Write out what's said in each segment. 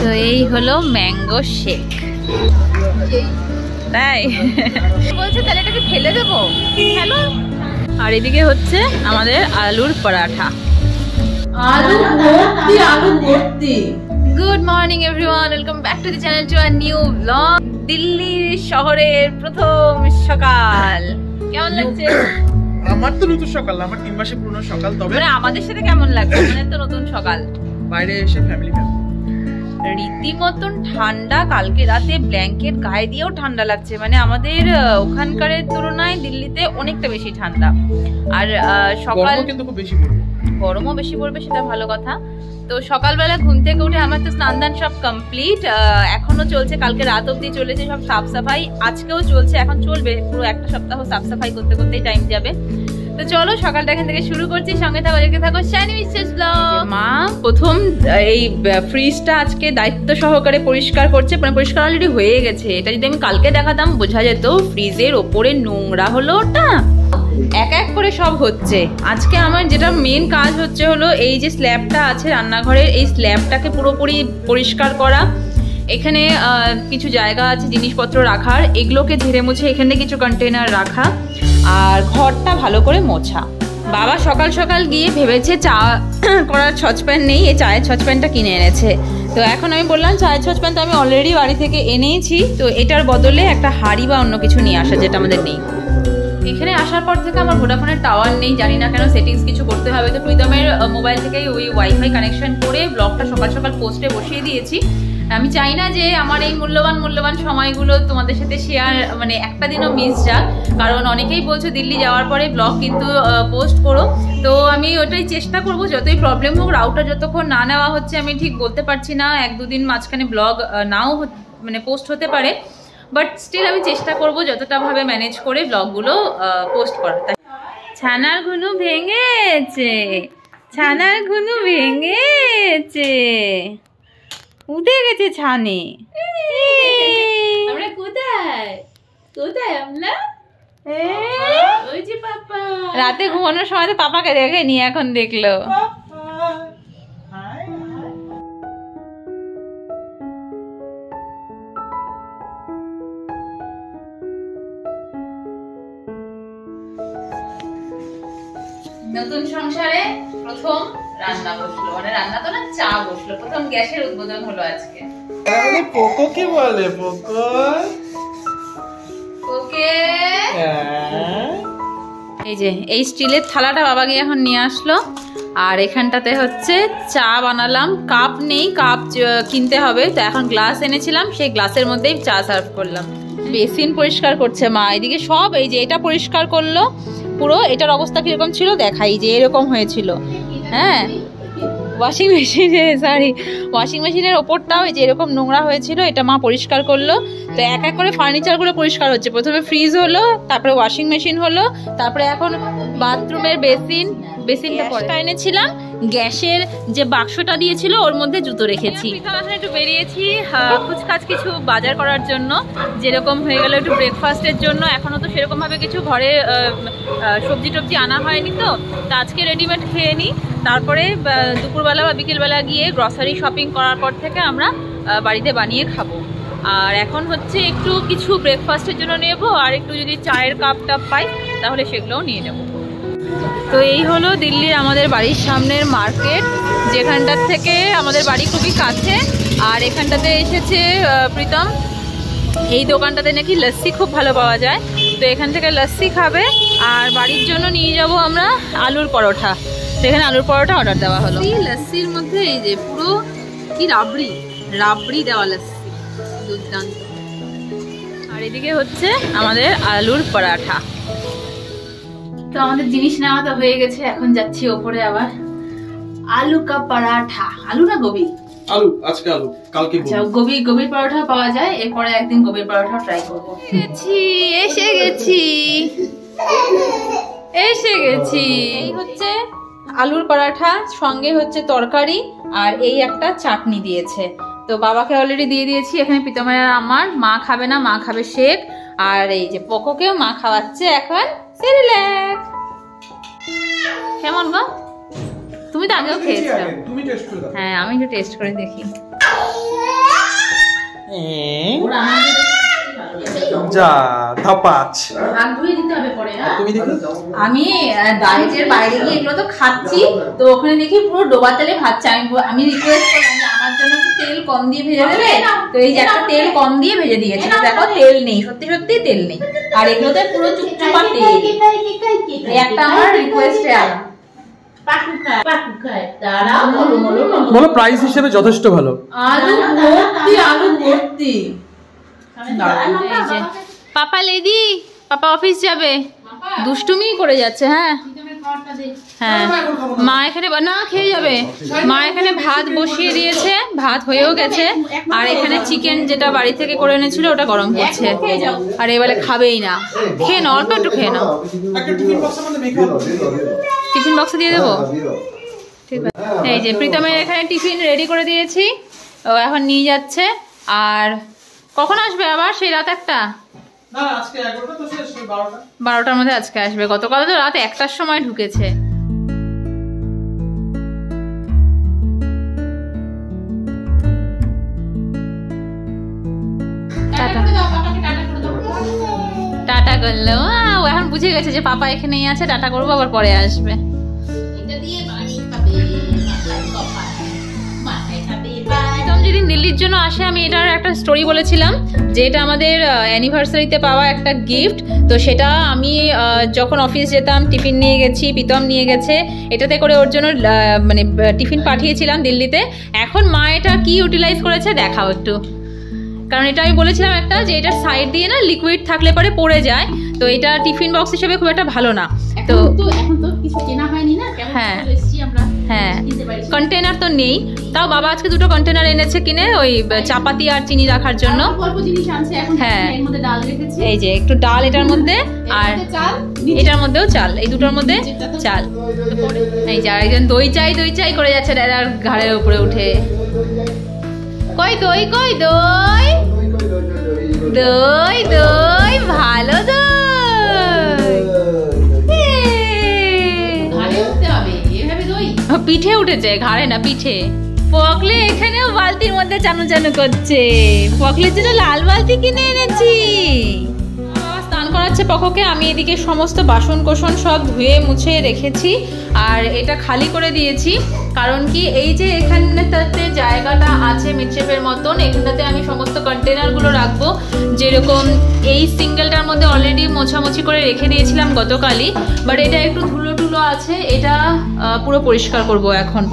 তো এই হলো ম্যাঙ্গো শেক। তাই বলছে তাহলে এটাকে ফেলে দেবো, হ্যালো। আর এদিকে হচ্ছে আমাদের আলুর paratha. Good morning everyone, welcome back to the channel to a new blog. Delhi শহরের প্রথম সকাল কেমন লাগছে? আমার তো নতুন সকাল, আমার 3 মাসে পুরনো সকাল। তবে মানে আমাদের সাথে কেমন লাগছে? মানে তো নতুন সকাল, বাইরে এসে ফ্যামিলি রীতিমতন ঠান্ডা। কালকে রাতে ব্ল্যাঙ্কেট গায়ে দিয়েও ঠান্ডা লাগছে। মানে আমাদের ওখানকার তুলনায় দিল্লিতে অনেকটা বেশি ঠান্ডা। আর সকাল কিন্তু খুব বেশি পড়বে, গরমও বেশি পড়বে, সেটা ভালো কথা। তো সকালবেলা ঘুম থেকে উঠে আমার তো স্নান দান সব কমপ্লিট, এখনো চলছে। কালকে রাত অবধি চলেছে সব সাফ সাফাই, আজকেও চলছে, এখন চলবে। পুরো একটা সপ্তাহ সাফ সাফাই করতে করতেই টাইম যাবে। তো চলো সকালটা এখান থেকে শুরু করছি, সঙ্গে থাকো, দেখতে থাকো শাইনি মিস্টার্স ব্লগ। মা প্রথম এই ফ্রিজটা আজকে দায়িত্ব সহকারে পরিষ্কার করছে। মানে পরিষ্কার অলরেডি হয়ে গেছে। এটা যদি আমি কালকে দেখাতাম বোঝা যেত ফ্রিজের ওপরে নোংরা হলো ওটা। এক এক করে সব হচ্ছে। আজকে আমার যেটা মেন কাজ হচ্ছে হলো এই যে স্ল্যাবটা আছে রান্নাঘরের, এই স্ল্যাবটাকে পুরোপুরি পরিষ্কার করা। এখানে কিছু জায়গা আছে জিনিসপত্র রাখার, এগুলোকে ঝেড়ে মুছে এখানে কিছু কন্টেনার রাখা, আর ঘরটা ভালো করে মোছা। বাবা সকাল সকাল গিয়ে ভেবেছে চা করার সসপ্যান নেই, এই চায়ের সসপ্যানটা কিনে এনেছে। তো এখন আমি বললাম চায়ের সসপ্যান তো আমি অলরেডি বাড়ি থেকে এনেইছি, তো এটার বদলে একটা হাঁড়ি বা অন্য কিছু নিয়ে আসা, যেটা আমাদের নেই। এখানে আসার পর থেকে আমার ভোডাফোনের টাওয়ার নেই, জানি না কেন। সেটিংস কিছু করতে হবে। তো প্রীতমের মোবাইল থেকেই ওই ওয়াইফাই কানেকশন করে ব্লগটা সকাল সকাল পোস্টে বসিয়ে দিয়েছি। আমি চাই না যে আমার এই মূল্যবান সময়গুলো তোমাদের সাথে শেয়ার, মানে একটা দিনও মিস যাক। কারণ অনেকেই বলছো দিল্লি যাওয়ার পরে ব্লগ কিন্তু পোস্ট করো। তো আমি ওটাই চেষ্টা করব, যতই প্রবলেম হোক। রাউটার যতক্ষণ না নেওয়া হচ্ছে আমি ঠিক বলতে পারছি না, 1-2 দিন মাঝখানে ব্লগ নাও মানে পোস্ট হতে পারে। বাট স্টিল আমি চেষ্টা করব যতটা ভাবে ম্যানেজ করে ব্লগগুলো পোস্ট করার। ছানার ঘুনু ভেঙেছে, ছানার ঘুনু ভেঙেছে, উঠে গেছে ছানে। আমরা কোথায় কোথায় আমরা? ওই যে পাপা। রাতে ঘুমানোর সময় তো পাপাকে দেখেনি, এখন দেখলো। নতুন সংসারে প্রথম রান্না বসলো, মানে রান্না তো না, চা বসলো। প্রথম গ্যাসের উদ্বোধন হলো আজকে। পোকো কি বলে? পোকো ওকে। এই যে এই স্টিলের থালাটা বাবা গিয়ে এখন নিয়ে আসলো। আর এখানটাতে হচ্ছে চা বানালাম। কাপ নেই, কাপ কিনতে হবে। তো এখন গ্লাস এনেছিলাম, সেই গ্লাসের মধ্যেই চা সার্ভ করলাম। বেসিন পরিষ্কার করছে মা, এদিকে সব। এই যে এটা পরিষ্কার করলো পুরো। এটার অবস্থা কিরকম ছিল দেখাই, যে এরকম হয়েছিল। হ্যাঁ, ওয়াশিং মেশিনের ওপরটাও এই যে এরকম নোংরা হয়েছিল, এটা মা পরিষ্কার করলো। তো এক এক করে ফার্নিচারগুলো পরিষ্কার হচ্ছে। প্রথমে ফ্রিজ হলো, তারপরে ওয়াশিং মেশিন হলো, তারপরে এখন বাথরুমের বেসিনটা এনেছিলাম। গ্যাসের যে বাক্সটা দিয়েছিল ওর মধ্যে জুতো রেখেছি। একটু বেরিয়েছি ফুচকাজ কিছু বাজার করার জন্য, যেরকম হয়ে গেল একটু ব্রেকফাস্টের জন্য। এখনো তো সেরকম ভাবে কিছু ঘরে সবজি টবজি আনা হয়নি, তো আজকে রেডিমেড খেয়ে নিই। তারপরে দুপুরবেলা বা বিকেলবেলা গিয়ে গ্রসারি শপিং করার পর থেকে আমরা বাড়িতে বানিয়ে খাবো। আর এখন হচ্ছে একটু কিছু ব্রেকফাস্টের জন্য নেব, আর একটু যদি চায়ের কাপ টাপ পাই তাহলে সেগুলোও নিয়ে নেব। তো এই হলো দিল্লির আমাদের বাড়ির সামনের মার্কেট, যেখানটার থেকে আমাদের বাড়ি খুবই কাছে। আর এখানটাতে এসেছে প্রীতম। এই দোকানটাতে নাকি লস্যি খুব ভালো পাওয়া যায়, তো এখান থেকে লস্যি খাবে। আর বাড়ির জন্য নিয়ে যাব আমরা আলুর পরোটা। তো এখানে আলুর পরোটা অর্ডার দেওয়া হলো। এই লস্যির মধ্যে এই যে পুরো কি রাবড়ি দেওয়া লস্যি, দুর্দান্ত। আর এদিকে হচ্ছে আমাদের আলুর পরাঠা। তো আমাদের জিনিস নেওয়া তো হয়ে গেছে, এখন যাচ্ছি ওপরে আবার। আলু কা পরাঠা, আলু না গোবি? আলু, আজকে আলু, কালকে গোবির পরোটা পাওয়া যায়। এরপরে একদিন গোবির পরোটা ট্রাই করবো। এসে গেছি। এই হচ্ছে আলুর পরাঠা, সঙ্গে হচ্ছে তরকারি, আর এই একটা চাটনি দিয়েছে। তো বাবাকে অলরেডি দিয়ে দিয়েছি। এখানে প্রীতমের আর আমার, মা খাবে না, মা খাবে শেক। আর এই যে পোকোকেও মা খাওয়াচ্ছে এখন সেরিল্যাক। কেমন গো? তুমি তো আগেও খেয়েছো। তুমি টেস্ট করে দাও। হ্যাঁ, আমি একটু টেস্ট করে দেখি। যা ধপাচ হাত ধুয়ে দিতে হবে পরে। তুমি দেখো আমি ডায়েটের বাইরে গিয়ে এগুলো তো খাচ্ছি, তো ওখানে দেখি পুরো ডোবা তেলে ভাজছে। আমি রিকোয়েস্ট করলাম যে আমার জন্য তেল কম দিয়ে ভেজে দেবে, তো এই যে একটা তেল কম দিয়ে ভেজে দিয়েছে, দেখো তেল নেই, সত্যি সত্যি তেল নেই, আর এগুলোতে পুরো চুপচুপা তেল। একটা আমার রিকোয়েস্টে আলা বলো প্রাইস হিসেবে যথেষ্ট ভালো। আলু ভর্তি, আলু ভর্তি। পাপা লেডি, পাপা অফিস যাবে, দুষ্টুমি করে যাচ্ছে। হ্যাঁ হ্যাঁ, মা এখানে না খেয়ে যাবে। মা এখানে ভাত বসিয়ে দিয়েছে, ভাত হয়েও গেছে, আর এখানে চিকেন যেটা বাড়ি থেকে করে এনেছিল ওটা গরম করছে, আর এবারে খাবেই না। খেয়ে নাও, অল্প একটু খেয়ে নাও। টিফিন বক্সে দিয়ে দেবো, ঠিক আছে। এই যে প্রীতমের এখানে টিফিন রেডি করে দিয়েছি, ও এখন নিয়ে যাচ্ছে। আর কখন আসবে আবার? সেই রাত 1টা? না, আজকে 11টা তো শেষ, 12টার মধ্যে আজকে আসবে। গতকাল তো রাত 1টার সময় ঢুকেছে। টাটা করলো, ও এখন বুঝে গেছে যে পাপা এখানেই আছে, টাটা করবো, আবার পরে আসবে। যেদিন দিল্লির জন্য আসে, আমি এটার একটা স্টোরি বলেছিলাম যে এটা আমাদের অ্যানিভার্সারিতে পাওয়া একটা গিফট। তো সেটা আমি যখন অফিস যেতাম টিফিন নিয়ে গেছি, প্রীতম নিয়ে গেছে, এটাতে করে ওর জন্য মানে টিফিন পাঠিয়েছিলাম দিল্লিতে। এখন মা এটা কি ইউটিলাইজ করেছে দেখাও একটু, কারণ এটা আমি বলেছিলাম একটা যে এটার সাইড দিয়ে না লিকুইড থাকলে পরে পড়ে যায়, তো এটা টিফিন বক্স হিসেবে খুব একটা ভালো না। তো এখন তো কিছু কেনা হয়নি না, হ্যাঁ হ্যাঁ, কন্টেনার তো নেই, তাও বাবা আজকে 2টো কন্টেনার এনেছে কিনে, ওই চাপাতি আর চিনি রাখার জন্য। হ্যাঁ, এই যে একটু ডাল এটার মধ্যে, আর এটার মধ্যেও চাল, এই দুটোর মধ্যে চাল। এই যে আরেকজন দই চাই দই চাই করে যাচ্ছে দাদার ঘাড়ের উপরে উঠে। কই দই, কই দই, দই দই, ভালো দই। পিঠে উঠেছে, ঘাড়ে না পিঠে। পকলে এখানেও বালতির মধ্যে চানু চানু করছে, পকলের জন্য লাল বালতি কিনে এনেছি। স্নান করাচ্ছে পককে, আমি এদিকে সমস্ত বাসন কোসন সব ধুয়ে মুছে রেখেছি, আর এটা খালি করে দিয়েছি। কারণ কি, এই যে এখানটাতে জায়গাটা আছে মিডশেপের মতন, এখানটাতে আমি সমস্ত কন্টেনারগুলো রাখবো। যেরকম এই সিঙ্গেলটার মধ্যে অলরেডি মোছামুছি করে রেখে দিয়েছিলাম গতকালই, বাট এটা একটু ধুলো টুলো আছে, এটা পুরো পরিষ্কার করব এখন।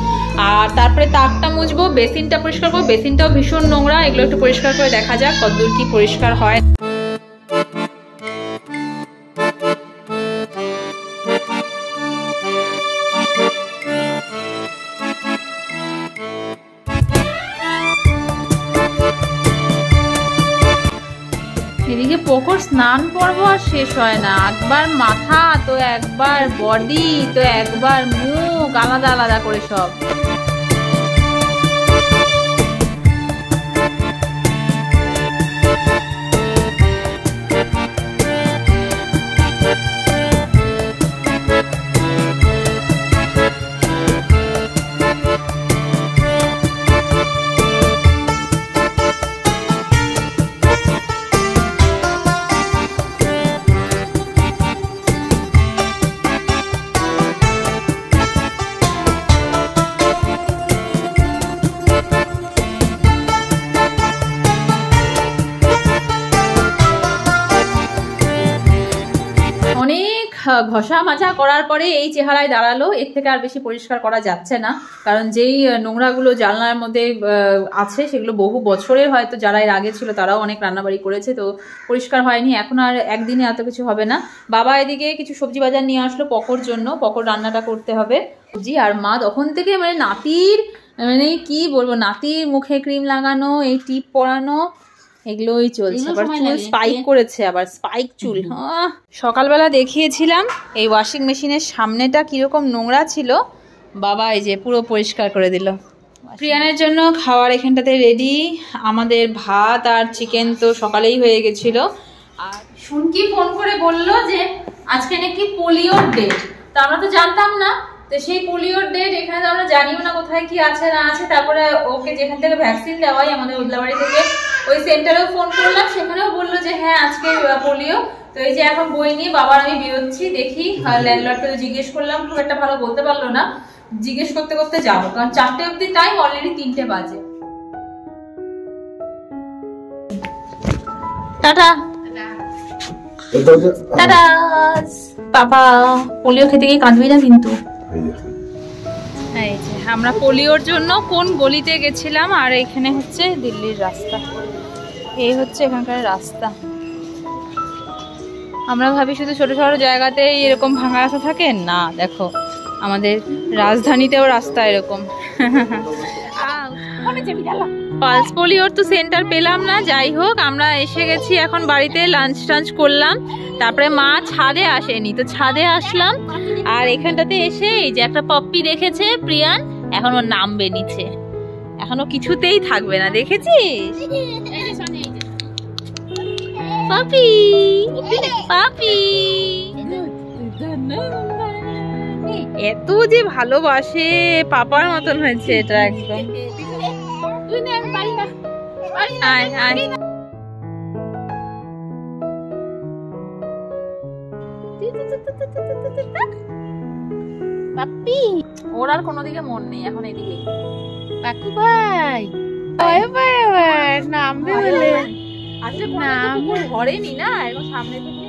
আর তারপরে তাকটা মুছবো, বেসিনটা পরিষ্কার করবো, বেসিনটাও ভীষণ নোংরা, এগুলো একটু পরিষ্কার করে দেখা যাক কতদূর কি পরিষ্কার হয়। এদিকে পোকোর স্নান পর্ব আর শেষ হয় না, একবার মাথা তো একবার বডি তো একবার মুখ, আলাদা আলাদা করে সব। ঘষা মাজা করার পরে এই চেহারায় দাঁড়ালো, এর থেকে আর বেশি পরিষ্কার করা যাচ্ছে না, কারণ যেই নোংরাগুলো জানলার মধ্যে আছে সেগুলো বহু বছরের, হয়তো যারা এর আগে ছিল তারাও অনেক রান্নাবাড়ি করেছে, তো পরিষ্কার হয়নি। এখন আর একদিনে এত কিছু হবে না। বাবা এদিকে কিছু সবজি বাজার নিয়ে আসলো পকোর জন্য, পকোর রান্নাটা করতে হবে সবজি। আর মা তখন থেকে মানে নাতির, মানে কি বলবো, নাতির মুখে ক্রিম লাগানো, এই টিপ পরানো, এগুলোই চলছে। আবার চুল স্পাইক করেছে, আবার স্পাইক চুল। সকালবেলা দেখিয়েছিলাম এই ওয়াশিং মেশিনের সামনেটা কিরকম নোংরা ছিল, বাবা এই যে পুরো পরিষ্কার করে দিল। প্রিয়ানের জন্য খাওয়ার এখানটাতে রেডি, আমাদের ভাত আর চিকেন তো সকালেই হয়ে গেছিল। আর শুনকি ফোন করে বলল যে আজকে নাকি পোলিওর ডেট, তো আমরা তো জানতাম না, তো সেই পোলিওর ডেট এখানে তো আমরা জানিও না কোথায় কি আছে না আছে। তারপরে ওকে যেখান থেকে ভ্যাকসিন দেওয়াই আমাদের উদলাবাড়ি থেকে, ওই সেন্টারেও ফোন করলাম, সেখানেও বললো যে হ্যাঁ আজকে পোলিও। তো এই যে এখন বই নিয়ে বাবার আমি বেরোচ্ছি, দেখি ল্যান্ডলর্ডকে জিজ্ঞেস করলাম, খুব একটা ভালো বলতে পারলো না, জিজ্ঞেস করতে করতে যাবো, কারণ 4টে অবধি টাইম, অলরেডি 3টে বাজে। Tata tata. বাবা পোলিও খেতে গিয়ে কাঁদবি না কিন্তু। এই যে আমরা পোলিওর জন্য কোন গলিতে গেছিলাম, আর এখানে হচ্ছে দিল্লির রাস্তা, এই হচ্ছে এখানকার রাস্তা। আমরা ভাবি শুধু ছোট ছোট জায়গাতেই এরকম ভাঙা রাস্তা থাকে, না দেখো আমাদের রাজধানীতেও রাস্তা এরকম। পালস পোলিওর তো সেন্টার পেলাম না, যাই হোক আমরা এসে গেছি এখন বাড়িতে, লাঞ্চ টাঞ্চ করলাম, তারপরে মা ছাদে আসেনি, তো ছাদে আসলাম। আর এখানটাতে এসে এই যে একটা পপ্পি দেখেছে প্রিয়ান, এখন ওর নামবে নিচে, এখনো কিছুতেই থাকবে না, দেখেছিস? পাপি পাপি এত যে ভালোবাসে, পাপার মতন হয়েছে এটা একদম। ওর আর কোনো দিকে মন নেই, এখন এদিকে কাকু ভাই নামবে বলে আসলে ধরেনি না, এখন সামনে থেকে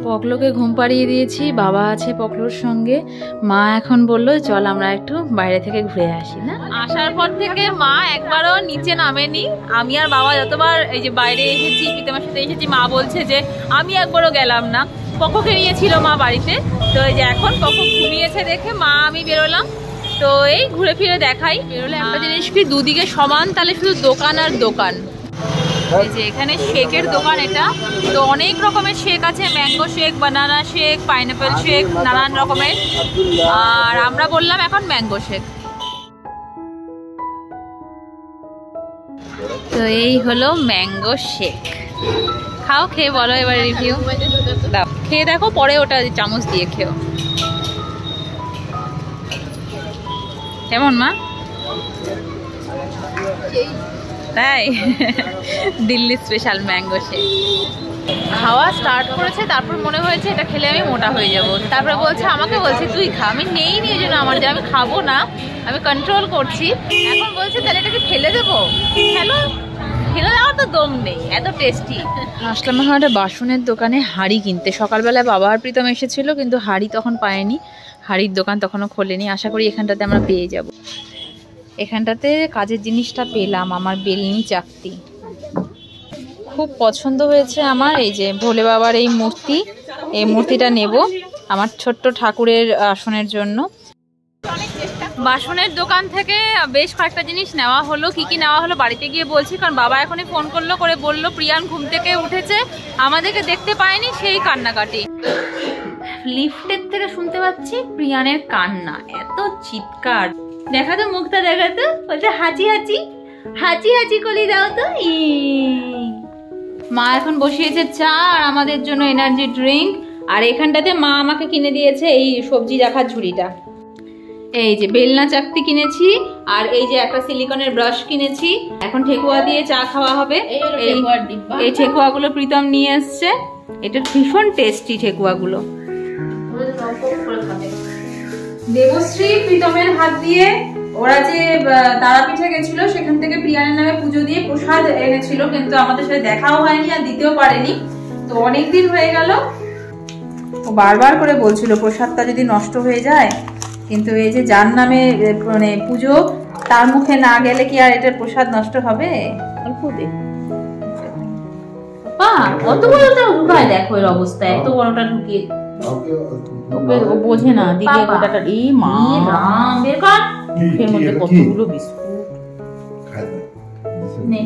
পকলোকে ঘুম পাড়িয়ে দিয়েছি, বাবা আছে পকলোর সঙ্গে, মা এখন বললো চল আমরা একটু বাইরে থেকে ঘুরে আসি। না আসার পর থেকে মা একবারও নিচে নামেনি, আমি আর বাবা যতবার এই যে বাইরে এসেছি, প্রীতমের সাথে এসেছি, মা বলছে যে আমি একবারও গেলাম না। পকোকে নিয়েছিল মা বাড়িতে, তো এই যে এখন পকো ঘুমিয়েছে দেখে মা আমি বেরোলাম। তো এই ঘুরে ফিরে দেখাই, বেরোলে একটা জিনিস কি দুদিকে সমান, তাহলে শুধু দোকান আর দোকান। এই যে এখানে শেকের দোকান এটা, তো অনেক রকমের শেক আছে, ম্যাঙ্গো শেক, বানানা শেক, পাইনাপেল শেক, নানান রকমের, আর আমরা বললাম এখন ম্যাঙ্গো শেক। তো এই হলো ম্যাঙ্গো শেক, খাও, খেয়ে বলো এবার রিভিউ দাও, খেয়ে দেখো, পরে ওটা চামচ দিয়ে খেও। কেমন মা? তাই দিল্লি স্পেশাল ম্যাঙ্গো শেক খাওয়া স্টার্ট করেছে, তারপর মনে হয়েছে এটা খেলে আমি মোটা হয়ে যাব, তারপরে বলছে, আমাকে বলছে তুই খা, আমি নেই নি ওই জন্য আমার, যে আমি খাবো না, আমি কন্ট্রোল করছি। এখন বলছে তাহলে এটাকে ফেলে দেবো, ফেলে দেওয়ার তো দম নেই, এত টেস্টি। আসলাম এখন একটা বাসনের দোকানে হাঁড়ি কিনতে, সকালবেলায় বাবা আর প্রীতম এসেছিল, কিন্তু হাঁড়ি তখন পায়নি, হাঁড়ির দোকান তখনও খোলেনি, আশা করি এখানটাতে আমরা পেয়ে যাব। এখানটাতে কাজের জিনিসটা পেলাম, আমার বেলনি চাকতি খুব পছন্দ হয়েছে আমার। এই যে ভোলে বাবার এই মূর্তি, এই মূর্তিটা নেব আমার ছোট্ট ঠাকুরের আসনের জন্য। বাসনের দোকান থেকে বেশ কয়েকটা জিনিস নেওয়া হলো, কি কি নেওয়া হলো বাড়িতে গিয়ে বলছি, কারণ বাবা এখনই ফোন করলো, করে বললো প্রিয়ান ঘুম থেকে উঠেছে, আমাদেরকে দেখতে পায়নি, সেই কান্নাকাটি। লিফটের থেকে শুনতে পাচ্ছি প্রিয়ানের কান্না, এত চিৎকার, দেখা তো মুখটা, দেখা তো বলছে হাঁচি হাঁচি হাঁচি হাঁচি কলি দাও তো। মা এখন বসিয়েছে চা আর আমাদের জন্য এনার্জি ড্রিঙ্ক, আর এখানটাতে মা আমাকে কিনে দিয়েছে এই সবজি রাখার ঝুড়িটা। এই যে বেলনা চাকতি কিনেছি, আর এই যে একটা সিলিকনের ব্রাশ কিনেছি, এখন ঠেকুয়া দিয়ে চা খাওয়া হবে। এই ঠেকুয়াগুলো প্রীতম নিয়ে এসছে, এটা ভীষণ টেস্টি ঠেকুয়াগুলো। দেবশ্রী প্রীতমের হাত দিয়ে ওরা যে তারাপীঠে গেছিল, সেখান থেকে প্রিয়ানের নামে পুজো দিয়ে প্রসাদ এনেছিল, কিন্তু আমাদের সাথে দেখাও হয়নি আর দিতেও পারেনি, তো অনেকদিন হয়ে গেল। ও বারবার করে বলছিল প্রসাদটা যদি নষ্ট হয়ে যায়, কিন্তু এই যে যার নামে মানে পুজো, তার মুখে না গেলে কি আর এটার প্রসাদ নষ্ট হবে? অল্প দে অত বড়টা ঢুকায়, দেখো এর অবস্থা, এত বড়টা ঢুকিয়ে বোঝে না, দিকে গোটাটা এই মা বের কর, মুখের মধ্যে কতগুলো বিস্কুট নে।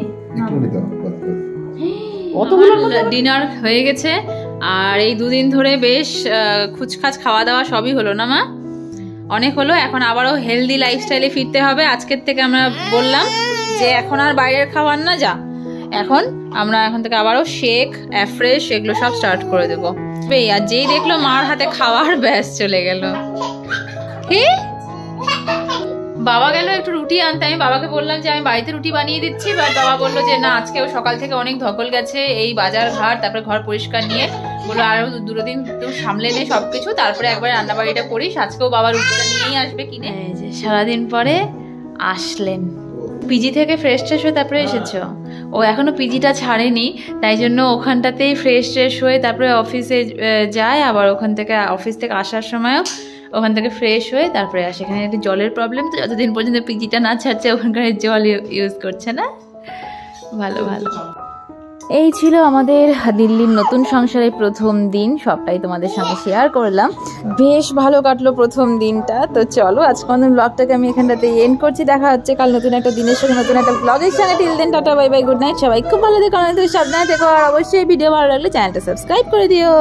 ডিনার হয়ে গেছে, আর এই দুদিন ধরে বেশ খুচখাচ খাওয়া দাওয়া সবই হলো না মা, অনেক হলো। এখন আবারও হেলদি লাইফস্টাইলে ফিরতে হবে। আজকের থেকে আমরা বললাম যে এখন আর বাইরের খাবার না, যা এখন আমরা এখন থেকে আবারও শেক, অ্যাফ্রেশ এগুলো সব স্টার্ট করে দেবো। আর যেই দেখলো মার হাতে খাওয়ার ব্যাস চলে গেল। বাবা গেল একটু রুটি আনতে, আমি বাবাকে বললাম যে আমি বাড়িতে রুটি বানিয়ে দিচ্ছি, বাট বাবা বললো যে না আজকেও সকাল থেকে অনেক ধকল গেছে, এই বাজার ঘাট তারপরে ঘর পরিষ্কার নিয়ে, বললো আরো 2 দিন তো সামলে নে সবকিছু, তারপরে একবার রান্না বাড়িটা করিস, আজকেও বাবা রুটিটা নিয়েই আসবে কিনে। এই যে সারাদিন পরে আসলেন, পিজি থেকে ফ্রেশ ট্রেশ হয়ে তারপরে এসেছো? ও এখনো পিজিটা ছাড়েনি, তাই জন্য ওখানটাতেই ফ্রেশ ট্রেশ হয়ে তারপরে অফিসে যায়, আবার ওখান থেকে অফিস থেকে আসার সময়ও ওখান থেকে ফ্রেশ হয়ে তারপরে আসে। এখানে একটু জলের প্রবলেম, তো যতদিন পর্যন্ত পিজিটা না ছাড়ছে ওখানকার জল ইউজ করছে না। ভালো ভালো। এই ছিল আমাদের দিল্লির নতুন সংসারের প্রথম দিন, সবটাই তোমাদের সঙ্গে শেয়ার করলাম। বেশ ভালো কাটলো প্রথম দিনটা। তো চলো আজকে আমাদের ব্লগটাকে আমি এখানটাতে এন্ড করছি। দেখা হচ্ছে কাল নতুন একটা দিনের সঙ্গে, নতুন একটা ব্লগের সঙ্গে। Till then tata, bye bye, good night. সবাই খুব ভালো থেকো, সাবধানে থেকো, আর অবশ্যই ভিডিও ভালো লাগলে চ্যানেলটা সাবস্ক্রাইব করে দিও।